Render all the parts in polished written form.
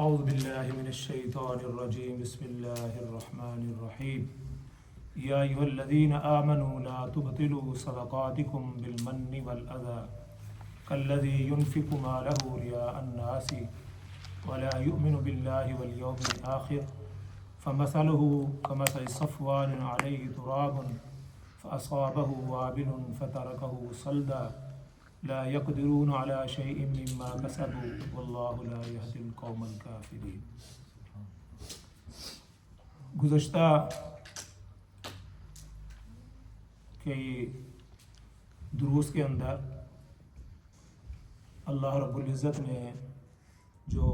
اعوذ باللہ من الشیطان الرجیم بسم اللہ الرحمن الرحیم یا ایھا الذین آمنوا لا تبطلوا صدقاتکم بالمن والأذى كالذی ينفق ماله رئاء الناس ولا يؤمن باللہ والیوم الآخر فمثله كمثل صفوان علیہ تراب فأصابه وابل فتركه صلدا لا يقدرون على شيء مما كسبوا والله لا يهدي القوم الكافرين۔ گزشتہ کئی دروس کے اندر اللہ رب العزت نے جو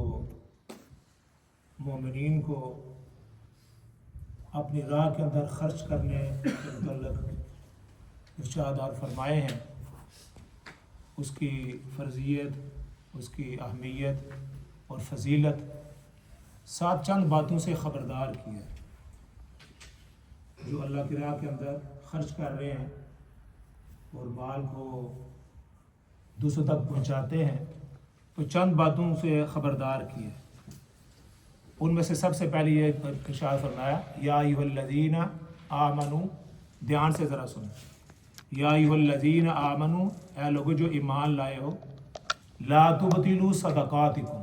مومنین کو اپنی راہ کے اندر خرچ کرنے کے متعلق ارشادات فرمائے ہیں، اس کی فرضیت، اس کی اہمیت اور فضیلت ساتھ چند باتوں سے خبردار کیا ہے۔ جو اللہ کی راہ کے اندر خرچ کر رہے ہیں اور مال کو دوسروں تک پہنچاتے ہیں تو چند باتوں سے خبردار کیا ہے۔ ان میں سے سب سے پہلے یہ ارشاد فرمایا یا ایھا الذین آمنوا، دھیان سے ذرا سنیں، یا ایھا الذین آمنوا، اے لوگو جو ایمان لائے ہو، لا تبطلوا صدقاتکم،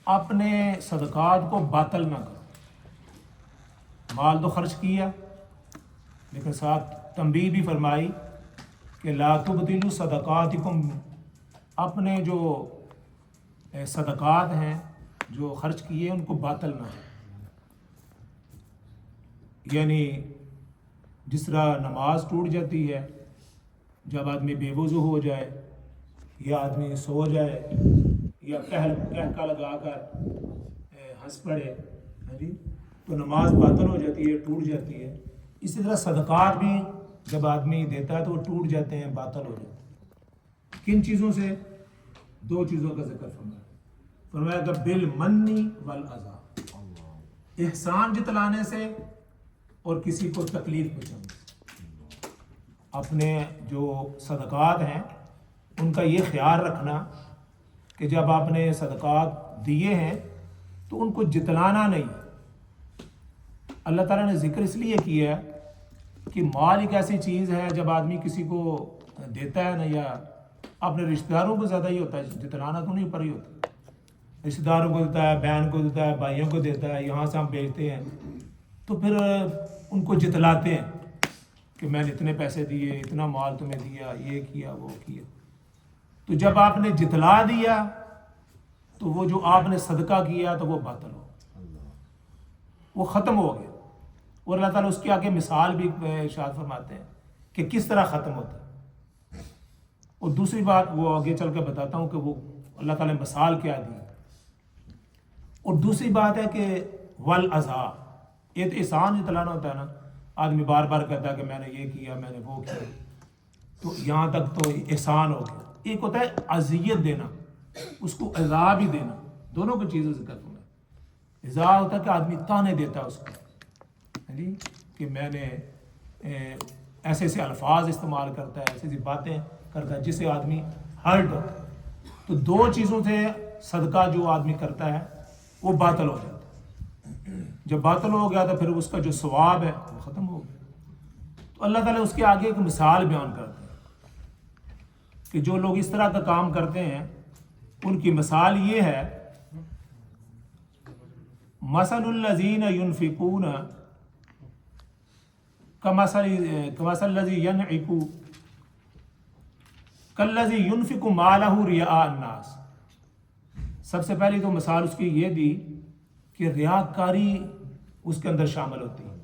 اپنے صدقات کو باطل نہ کرو۔ مال تو خرچ کیا لیکن ساتھ تنبیہ بھی فرمائی کہ لا تبطلوا صدقاتکم، اپنے جو صدقات ہیں جو خرچ کیے ان کو باطل نہ کرو۔ یعنی جس طرح نماز ٹوٹ جاتی ہے جب آدمی بے وضو ہو جائے یا آدمی سو جائے یا کہکا لگا کر ہنس پڑے، تو نماز باطل ہو جاتی ہے، ٹوٹ جاتی ہے۔ اسی طرح صدقات بھی جب آدمی دیتا ہے تو وہ ٹوٹ جاتے ہیں، باطل ہو جاتے ہیں۔ کن چیزوں سے؟ دو چیزوں کا ذکر فرمایا کہ بالمن والاذی، احسان جتلانے سے اور کسی کو تکلیف پہنچانے سے۔ اپنے جو صدقات ہیں ان کا یہ خیال رکھنا کہ جب آپ نے صدقات دیے ہیں تو ان کو جتلانا نہیں۔ اللہ تعالیٰ نے ذکر اس لیے کیا ہے کہ مال ایک ایسی چیز ہے جب آدمی کسی کو دیتا ہے نا، یا اپنے رشتہ داروں کو زیادہ ہی ہوتا ہے، جتلانا تو نہیں پر ہی ہوتا، رشتہ داروں کو دیتا ہے، بہن کو دیتا ہے، بھائیوں کو دیتا ہے، یہاں سے ہم بیچتے ہیں تو پھر ان کو جتلاتے ہیں کہ میں نے اتنے پیسے دیے، اتنا مال تمہیں دیا، یہ کیا وہ کیا۔ تو جب آپ نے جتلا دیا تو وہ جو آپ نے صدقہ کیا تو وہ باطل ہو، وہ ختم ہو گیا۔ اور اللہ تعالیٰ اس کے آگے مثال بھی ارشاد فرماتے ہیں کہ کس طرح ختم ہوتا ہے۔ اور دوسری بات وہ آگے چل کے بتاتا ہوں کہ وہ اللہ تعالیٰ نے مثال کیا دی۔ اور دوسری بات ہے کہ والاذی، یہ تو احسان جتلانا ہوتا ہے نا، آدمی بار بار کہتا ہے کہ میں نے یہ کیا، میں نے وہ کیا، تو یہاں تک تو احسان ہو گیا۔ ایک ہوتا ہے اذیت دینا، اس کو ایذا بھی دینا، دونوں کی چیزیں ذکر کروں گا۔ ایذا ہوتا ہے کہ آدمی تانے دیتا ہے اس کو، کہ میں نے ایسے ایسے الفاظ استعمال کرتا ہے، ایسی ایسی باتیں کرتا ہے جس سے آدمی ہرٹ ہوتا ہے۔ تو دو چیزوں سے صدقہ جو آدمی کرتا ہے وہ باطل ہو جاتا ہے۔ جب باطل ہو گیا تو پھر اس کا جو ثواب ہے وہ ختم ہو گیا۔ تو اللہ تعالیٰ اس کے آگے ایک مثال بیان کرتے ہیں کہ جو لوگ اس طرح کا کام کرتے ہیں ان کی مثال یہ ہے، مثل الذین ينفقون کمثل الذی ینعق کالذی ینفق مالہ رئاء الناس۔ سب سے پہلی تو مثال اس کی یہ دی کہ ریاکاری اس کے اندر شامل ہوتی ہے۔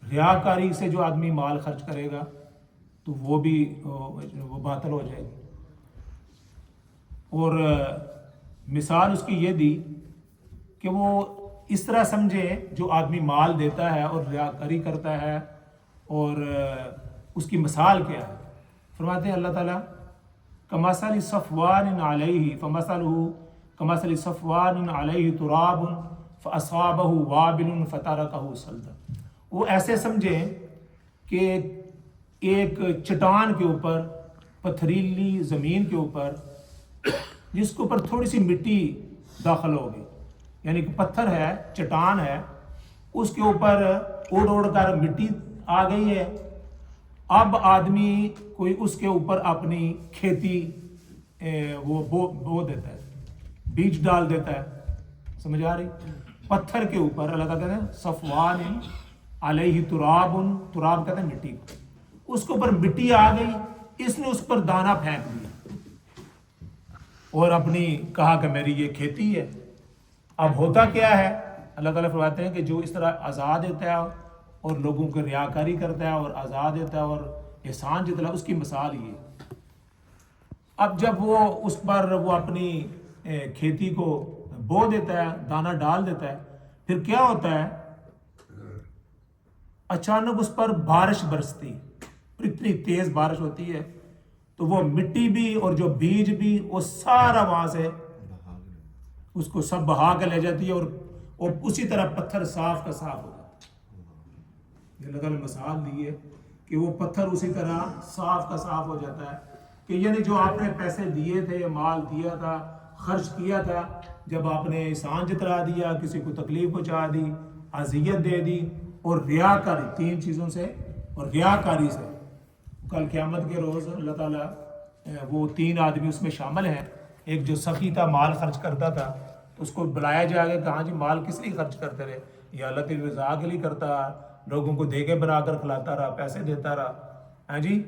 ریاکاری سے جو آدمی مال خرچ کرے گا تو وہ بھی وہ باطل ہو جائے گی۔ اور مثال اس کی یہ دی کہ وہ اس طرح سمجھے جو آدمی مال دیتا ہے اور ریاکاری کرتا ہے، اور اس کی مثال کیا ہے؟ فرماتے ہیں اللہ تعالیٰ کمثل صفوان علیہ فمثلہ کمثل صفوان علیہ تراب فاصابہ وابل فترکہ صلدا۔ وہ ایسے سمجھیں کہ ایک چٹان کے اوپر، پتھریلی زمین کے اوپر جس کے اوپر تھوڑی سی مٹی داخل ہوگی، یعنی کہ پتھر ہے، چٹان ہے، اس کے اوپر اڑ کر مٹی آ گئی ہے، اب آدمی کوئی اس کے اوپر اپنی کھیتی وہ بو دیتا ہے، بیج ڈال دیتا ہے، سمجھ آ رہی؟ پتھر کے اوپر اللہ تعالیٰ کہتے ہیں صفوان علیہ تراب، تراب کہتے ہیں مٹی کو، اس کے اوپر مٹی آ گئی، اس نے اس پر دانہ پھینک دیا اور اپنی کہا کہ میری یہ کھیتی ہے۔ اب ہوتا کیا ہے، اللہ تعالیٰ فرماتے ہیں کہ جو اس طرح عزا دیتا ہے اور لوگوں کو ریاکاری کرتا ہے اور عزا دیتا ہے اور احسان جتلا، اس کی مثال یہ ہے۔ اب جب وہ اس پر وہ اپنی کھیتی کو بو دیتا ہے، دانہ ڈال دیتا ہے، پھر کیا ہوتا ہے، اچانک اس پر بارش برستی، اتنی تیز بارش ہوتی ہے تو وہ مٹی بھی اور جو بیج بھی وہ سارا وہاں سے اس کو سب بہا کے لے جاتی ہے، اور اسی طرح پتھر صاف کا صاف ہو جاتا ہے۔ یہ اللہ تعالیٰ نے مثال دی ہے کہ وہ پتھر اسی طرح صاف کا صاف ہو جاتا ہے، کہ یعنی جو آپ نے پیسے دیے تھے، مال دیا تھا، خرچ کیا تھا، جب آپ نے احسان جتلا دیا، کسی کو تکلیف پہنچا دی، اذیت دے دی، اور ریاکاری، تین چیزوں سے، اور ریاکاری سے، کل قیامت کے روز اللہ تعالیٰ وہ تین آدمی اس میں شامل ہیں۔ ایک جو سخی تھا، مال خرچ کرتا تھا، تو اس کو بلایا جائے گا کہ ہاں جی مال کس لیے خرچ کرتے رہے؟ یا اللہ تیری رضا کے لیے کرتا رہا، لوگوں کو دیگے بنا کر کھلاتا رہا، پیسے دیتا رہا، ہاں جی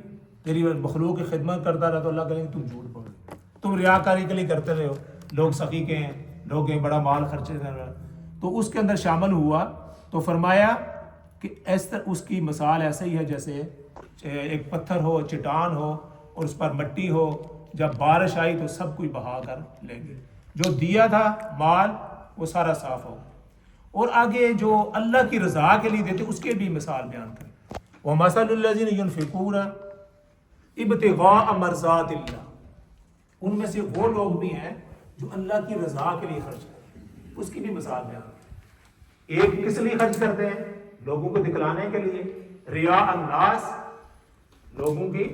تیری مخلوق کی خدمت کرتا رہا، تو اللہ کہے تم جھوٹ بول رہے ہو، تم ریاکاری کے لیے کرتے رہے ہو، لوگ سخی کے ہیں، لوگ کہیں بڑا مال خرچ کر رہا، تو اس کے اندر شامل ہوا۔ تو فرمایا کہ اس طرح اس کی مثال ایسے ہی ہے جیسے ایک پتھر ہو، چٹان ہو، اور اس پر مٹی ہو، جب بارش آئی تو سب کچھ بہا کر لے گئے، جو دیا تھا مال وہ سارا صاف ہو۔ اور آگے جو اللہ کی رضا کے لیے دیتے اس کے بھی مثال بیان کریں، وَمَثَلُ الَّذِينَ يُنْفِقُونَ ابْتِغَاءَ مَرْضَاتِ اللَّهِ، ان میں سے وہ لوگ بھی ہیں جو اللہ کی رضا کے لیے خرچ کرتے ہیں، اس کی بھی مثال بیان کریں۔ ایک کس لیے خرچ کرتے ہیں؟ لوگوں کو دکھلانے کے لیے، ریا الناس، لوگوں کی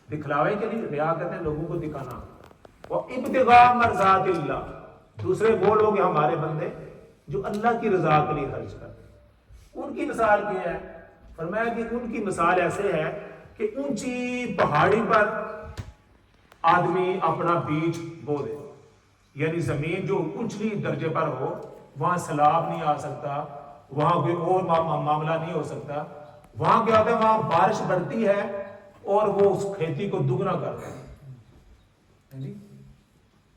دکھلاوے کے لیے، ریا کہتے ہیں لوگوں کو دکھانا، وہ ابتغاء مرضات اللہ، دوسرے وہ لوگ ہمارے بندے جو اللہ کی رضا کے لیے خرچ کرتے ہیں۔ ان کی مثال کیا ہے؟ فرمایا کہ ان کی مثال ایسے ہے کہ اونچی پہاڑی پر آدمی اپنا بیج بو دے، یعنی زمین جو اونچی درجے پر ہو، وہاں سیلاب نہیں آ سکتا، وہاں کوئی اور معاملہ نہیں ہو سکتا، وہاں کیا ہوتا ہے، وہاں بارش بڑھتی ہے اور وہ اس کھیتی کو دگنا کرتا ہے جی۔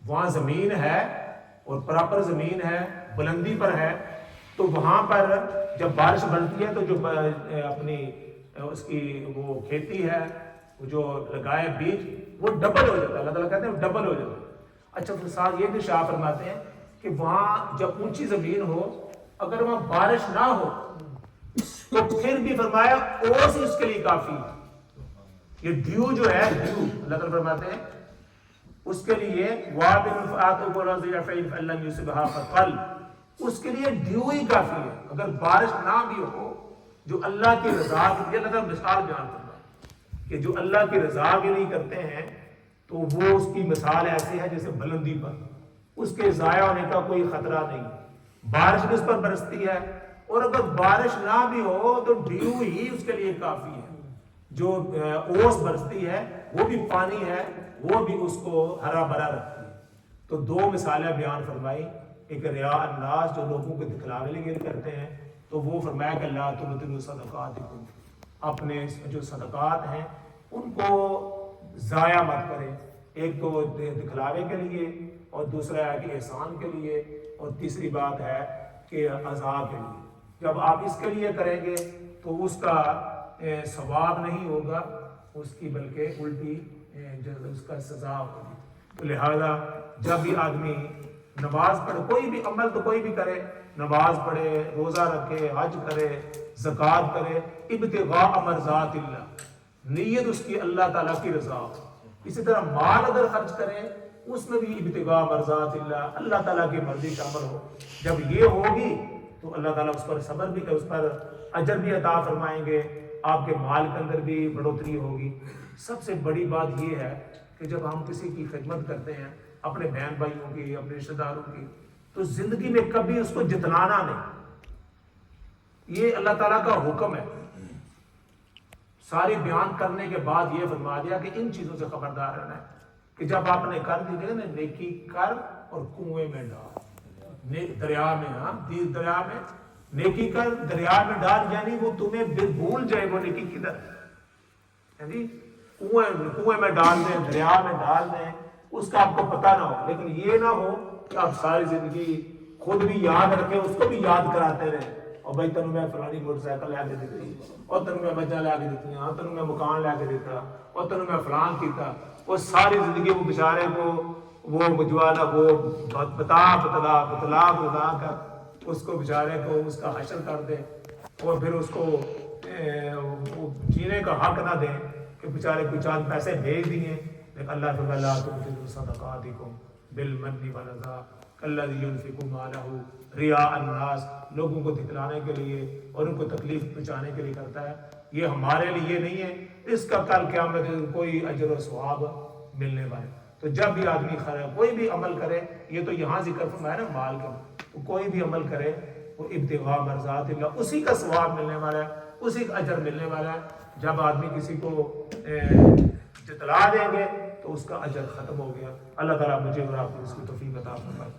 وہاں زمین ہے اور پراپر زمین ہے، بلندی پر ہے، تو وہاں پر جب بارش بڑھتی ہے تو جو اپنی اس کی وہ کھیتی ہے، وہ جو لگائے بیج، وہ ڈبل ہو جاتا ہے، اللہ تعالیٰ کہتے ہیں وہ ڈبل ہو جاتا ہے۔ اچھا پھر ساتھ یہ بھی شاہ فرماتے ہیں کہ وہاں جب اونچی زمین ہو، اگر وہاں بارش نہ ہو تو پھر بھی فرمایا اوس اس کے لیے کافی ہے۔ یہ ڈیو جو ہے، ڈیو اللہ تعالیٰ فرماتے ہیں اس کے لیے اس کے لیے ڈیو ہی کافی ہے، اگر بارش نہ بھی ہو، جو اللہ کی رضا کے لیے، اللہ تعالیٰ مثال بیان کرتا ہے کہ جو اللہ کی رضا کے لیے کرتے ہیں تو وہ اس کی مثال ایسی ہے جیسے بلندی پر، اس کے ضائع ہونے کا کوئی خطرہ نہیں، بارش بھی اس پر برستی ہے، اور اگر بارش نہ بھی ہو تو ڈیو ہی اس کے لیے کافی ہے، جو اوس برستی ہے وہ بھی پانی ہے، وہ بھی اس کو ہرا بھرا رکھتی ہے۔ تو دو مثالیں بیان فرمائی، ایک ریا الناس جو لوگوں کو دکھلانے کے لیے کرتے ہیں، تو وہ فرمایا کہ لا تبطلوا صدقاتکم، اپنے جو صدقات ہیں ان کو ضائع مت کریں، ایک تو دکھلاوے کے لیے، اور دوسرا ہے کہ احسان کے لیے، اور تیسری بات ہے کہ عزا کے لیے۔ جب آپ اس کے لیے کریں گے تو اس کا ثواب نہیں ہوگا، اس کی بلکہ الٹی اس کا سزا ہوگی۔ تو لہذا جب بھی آدمی نماز پڑھے، کوئی بھی عمل تو کوئی بھی کرے، نماز پڑھے، روزہ رکھے، حج کرے، زکوٰۃ کرے، ابتغاء مرضات اللہ، نیت اس کی اللہ تعالیٰ کی رضا ہو۔ اسی طرح مال اگر خرچ کرے اس میں بھی ابتغاء مرضات اللہ، اللہ تعالیٰ کی مرضی شامل ہو۔ جب یہ ہوگی تو اللہ تعالیٰ اس پر صبر بھی، اس پر اجر بھی عطا فرمائیں گے، آپ کے مال کے اندر بھی بڑھوتری ہوگی۔ سب سے بڑی بات یہ ہے کہ جب ہم کسی کی خدمت کرتے ہیں اپنے بہن بھائیوں کی، اپنے رشتہ داروں کی، تو زندگی میں کبھی اس کو جتلانا نہیں۔ یہ اللہ تعالیٰ کا حکم ہے۔ ساری بیان کرنے کے بعد یہ فرما دیا کہ ان چیزوں سے خبردار رہنا ہے کہ جب آپ نے کر دی نا نیکی کر اور کنویں میں ڈال، دریا میں، ہاں دریا میں نیکی کر، دریا میں ڈال، یعنی وہ تمہیں بھول جائے وہ نیکی کدھر ہے جی، کنویں میں ڈال دیں، دریا میں ڈال دیں، اس کا آپ کو پتہ نہ ہو۔ لیکن یہ نہ ہو کہ آپ ساری زندگی خود بھی یاد رکھیں، اس کو بھی یاد کراتے رہیں، اور بھائی تینوں میں فلانی موٹر سائیکل لے کے دیتی، اور تینوں میں بچہ لے کے دیتی، ہاں تینوں میں مکان لے کے دیتا، اور تینوں میں فلان کیتا، وہ ساری زندگی وہ بیچارے کو وہ جوانا وہ بتلا کر اس کو بیچارے کو اس کا حشر کر دے، اور پھر اس کو جینے کا حق نہ دیں کہ بیچارے کوئی چاند پیسے بھیج دیے۔ لیکن اللہ تعالیٰ تبطلوا صدقاتکم بالمن والأذى کالذی ينفق مالہ رئاء الناس، لوگوں کو دکھلانے کے لیے اور ان کو تکلیف پہنچانے کے لیے کرتا ہے۔ یہ ہمارے لیے نہیں ہے، اس کا کل قیامت کوئی اجر و ثواب ملنے والے۔ تو جب بھی آدمی کوئی بھی عمل کرے، یہ تو یہاں ذکر فرمایا نا مال کا، تو کوئی بھی عمل کرے وہ ابتغاء مرضات اللہ، اسی کا ثواب ملنے والا ہے، اسی کا اجر ملنے والا ہے۔ جب آدمی کسی کو جتلا دیں گے تو اس کا اجر ختم ہو گیا۔ اللہ تعالیٰ مجھے اور آپ کو اس کی توفیق عطا فرمائے۔